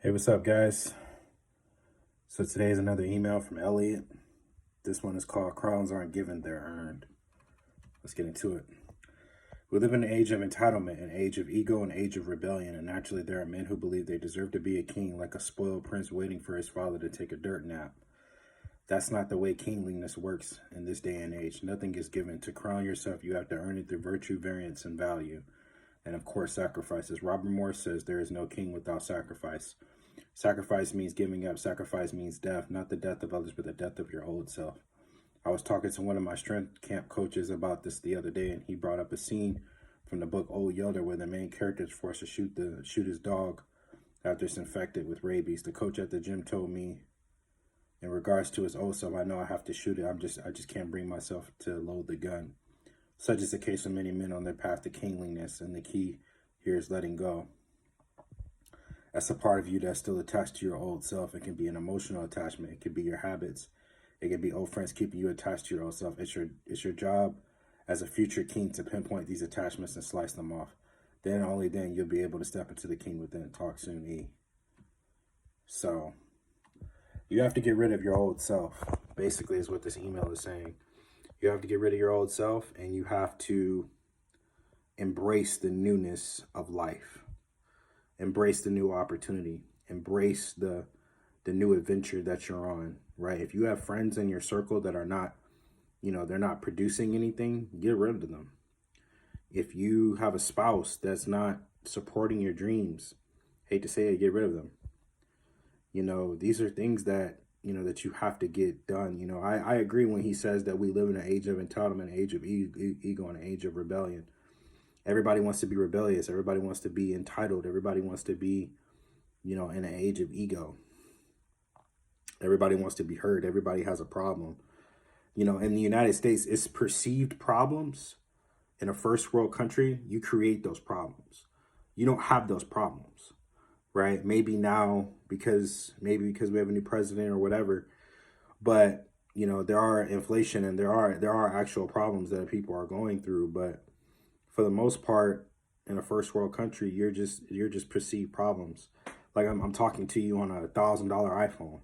Hey, what's up, guys? So today is another email from Elliot. This one is called Crowns Aren't Given, They're Earned. Let's get into it. We live in an age of entitlement, an age of ego, an age of rebellion, and naturally there are men who believe they deserve to be a king, like a spoiled prince waiting for his father to take a dirt nap. That's not the way kingliness works in this day and age. Nothing is given. To crown yourself, you have to earn it through virtue, variance, and value. And of course, sacrifices. Robert Morris says there is no king without sacrifice. Sacrifice means giving up. Sacrifice means death, not the death of others, but the death of your old self. I was talking to one of my strength camp coaches about this the other day, and he brought up a scene from the book Old Yeller where the main character is forced to shoot his dog after it's infected with rabies. The coach at the gym told me, in regards to his old self, I know I have to shoot it. I just can't bring myself to load the gun. Such is the case with many men on their path to kingliness, and the key here is letting go. That's a part of you that's still attached to your old self. It can be an emotional attachment. It could be your habits. It can be old friends keeping you attached to your old self. It's your job as a future king to pinpoint these attachments and slice them off. Then, only then, you'll be able to step into the king within. Talk soon, E. So, you have to get rid of your old self, basically is what this email is saying. You have to get rid of your old self, and you have to embrace the newness of life. Embrace the new opportunity. Embrace the new adventure that you're on, right? If you have friends in your circle that are not, they're not producing anything, get rid of them. If you have a spouse that's not supporting your dreams, hate to say it, get rid of them. These are things that, that you have to get done. I agree when he says that we live in an age of entitlement, an age of ego, and an age of rebellion. Everybody wants to be rebellious. Everybody wants to be entitled. Everybody wants to be, in an age of ego. Everybody wants to be heard. Everybody has a problem. In the United States, it's perceived problems. In a first world country, you create those problems. You don't have those problems, right? Maybe now because we have a new president or whatever, but there are inflation and there are actual problems that people are going through, but for the most part, in a first world country, you're just perceived problems. Like I'm talking to you on a $1,000 iPhone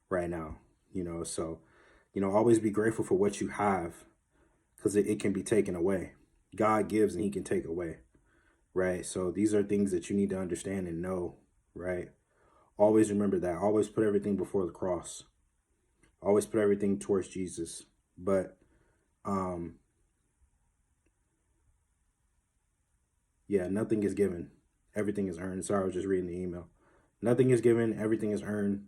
right now, so, always be grateful for what you have, because it can be taken away. God gives and he can take away, right? So these are things that you need to understand and know, right? Always remember that. Always put everything before the cross. Always put everything towards Jesus. But, yeah, nothing is given. Everything is earned. Sorry, I was just reading the email. Nothing is given. Everything is earned.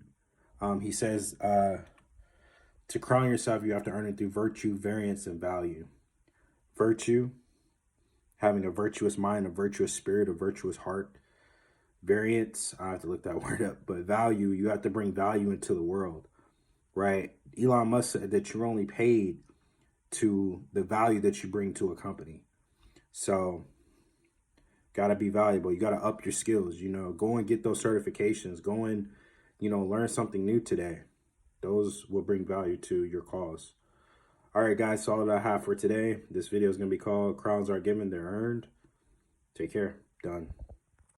He says, to crown yourself, you have to earn it through virtue, variance, and value. Virtue, having a virtuous mind, a virtuous spirit, a virtuous heart. Variance, I have to look that word up. But value, you have to bring value into the world, right? Elon Musk said that you're only paid to the value that you bring to a company. So, gotta be valuable. You gotta up your skills, go and get those certifications. Go and, learn something new today. Those will bring value to your cause. All right, guys, that's all that I have for today. This video is going to be called Crowns Are Given, They're Earned. Take care. Done.